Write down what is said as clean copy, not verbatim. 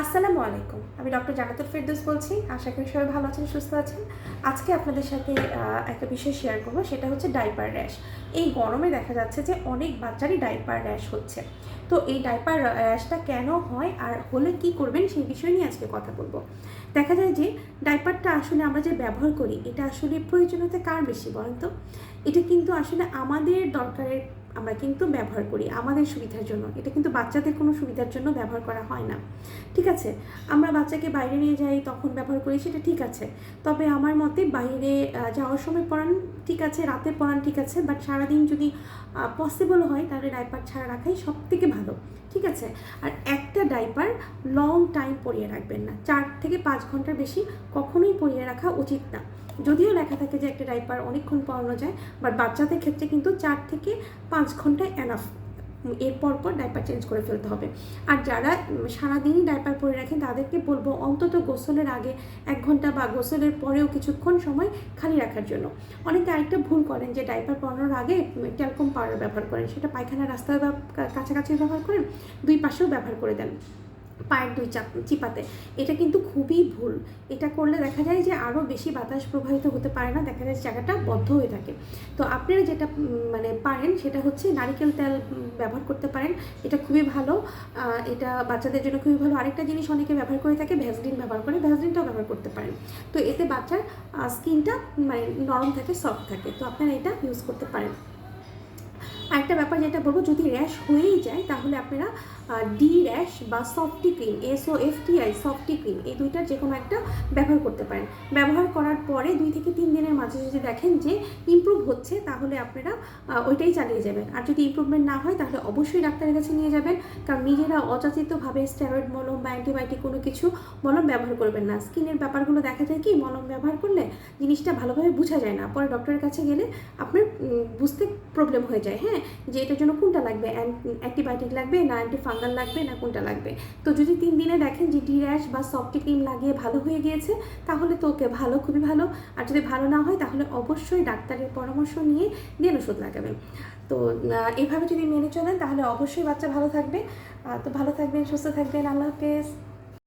আসসালামু আলাইকুম। আমি ডক্টর জান্নাতুল ফেরদৌস বলছি। আশা করি সবাই ভালো আছেন, সুস্থ আছেন। আজকে আপনাদের সাথে একটা বিষয় শেয়ার করব, সেটা হচ্ছে ডাইপার র্যাশ। এই গরমে দেখা যাচ্ছে যে অনেক বাচ্চারই ডাইপার র্যাশ হচ্ছে। তো এই ডাইপার র্যাশটা কেন হয় আর হলে কি করবেন সেই বিষয় নিয়ে আজকে কথা বলবো। দেখা যায় যে ডাইপারটা আসলে আমরা যে ব্যবহার করি এটা আসলে প্রয়োজনীয়তা কার বেশি বলেন তো? এটা কিন্তু আসলে আমাদের দরকারের আমরা কিন্তু ব্যবহার করি আমাদের সুবিধার জন্য। এটা কিন্তু বাচ্চাদের কোনো সুবিধার জন্য ব্যবহার করা হয় না। ঠিক আছে, আমরা বাচ্চাকে বাইরে নিয়ে যাই তখন ব্যবহার করি, সেটা ঠিক আছে। তবে আমার মতে বাইরে যাওয়ার সময় পরান ঠিক আছে, রাতে পরান ঠিক আছে, বাট সারাদিন যদি পসিবল হয় তাহলে ডাইপার ছাড়া রাখাই সব থেকে ভালো। ঠিক আছে, আর একটা ডাইপার লং টাইম পরিয়ে রাখবেন না, 4 থেকে 5 ঘন্টার বেশি কখনোই পরিয়ে রাখা উচিত না। যদিও লেখা থাকে যে একটা ডাইপার অনেকক্ষণ পরানো যায়, বাট বাচ্চাদের ক্ষেত্রে কিন্তু 4 থেকে 5 ঘন্টায় এনাফ। এরপর ডাইপার চেঞ্জ করে ফেলতে হবে। আর যারা সারাদিনই ডাইপার পরে রাখেন তাদেরকে বলবো অন্তত গোসলের আগে 1 ঘন্টা বা গোসলের পরেও কিছুক্ষণ সময় খালি রাখার জন্য। অনেকে আরেকটা ভুল করেন যে ডাইপার পরানোর আগে ট্যালকম পাউডার ব্যবহার করেন, সেটা পায়খানার রাস্তায় বা কাছাকাছি ব্যবহার করেন, দুই পাশেও ব্যবহার করে দেন পায়ের দুই চিপাতে। এটা কিন্তু খুবই ভুল। এটা করলে দেখা যায় যে আরও বেশি বাতাস প্রবাহিত হতে পারে না, দেখা যায় জায়গাটা বদ্ধ হয়ে থাকে। তো আপনারা যেটা পারেন সেটা হচ্ছে নারিকেল তেল ব্যবহার করতে পারেন, এটা খুবই ভালো। এটা বাচ্চাদের জন্য খুবই ভালো। আরেকটা জিনিস অনেকে ব্যবহার করে থাকে, ভ্যাসলিন ব্যবহার করে, ভ্যাসলিনটাও ব্যবহার করতে পারেন। তো এতে বাচ্চার স্কিনটা নরম থাকে, সফট থাকে। তো আপনারা এটা ইউজ করতে পারেন। আরেকটা ব্যাপার যেটা বলবো, যদি র্যাশ হয়েই যায় তাহলে আপনারা ডি র্যাশ বা softy cream, SOFTI softy cream, এই দুইটার যে কোনো একটা ব্যবহার করতে পারেন। ব্যবহার করার পরে 2 থেকে 3 দিনের মাঝে যদি দেখেন যে ইমপ্রুভ হচ্ছে তাহলে আপনারা ওইটাই চালিয়ে যাবেন। আর যদি ইমপ্রুভমেন্ট না হয় তাহলে অবশ্যই ডাক্তারের কাছে নিয়ে যাবেন, কারণ নিজেরা অযাচিতভাবে স্টেরয়েড মলম বা অ্যান্টিবায়োটিক কোনো কিছু মলম ব্যবহার করবেন না। স্কিনের ব্যাপারগুলো দেখা যায় কি, মলম ব্যবহার করলে জিনিসটা ভালোভাবে বোঝা যায় না, পরে ডক্টরের কাছে গেলে আপনার বুঝতে প্রবলেম হয়ে যায়, হ্যাঁ, যে এটার জন্য কোনটা লাগবে, অ্যান্টিবায়োটিক লাগবে না অ্যান্টিফাঙ্গাল লাগবে না কোনটা লাগবে। তো যদি 3 দিনে দেখেন যে ডি র্যাশ বা সফটি ক্রিম লাগিয়ে ভালো হয়ে গিয়েছে তাহলে তো ওকে ভালো, খুবই ভালো। আর যদি ভালো না হয় তাহলে অবশ্যই ডাক্তারের পরামর্শ নিয়ে দেন ওষুধ লাগাবেন। তো এভাবে যদি মেনে চলেন তাহলে অবশ্যই বাচ্চা ভালো থাকবে। তো ভালো থাকবেন, সুস্থ থাকবেন। আল্লাহ হাফেজ।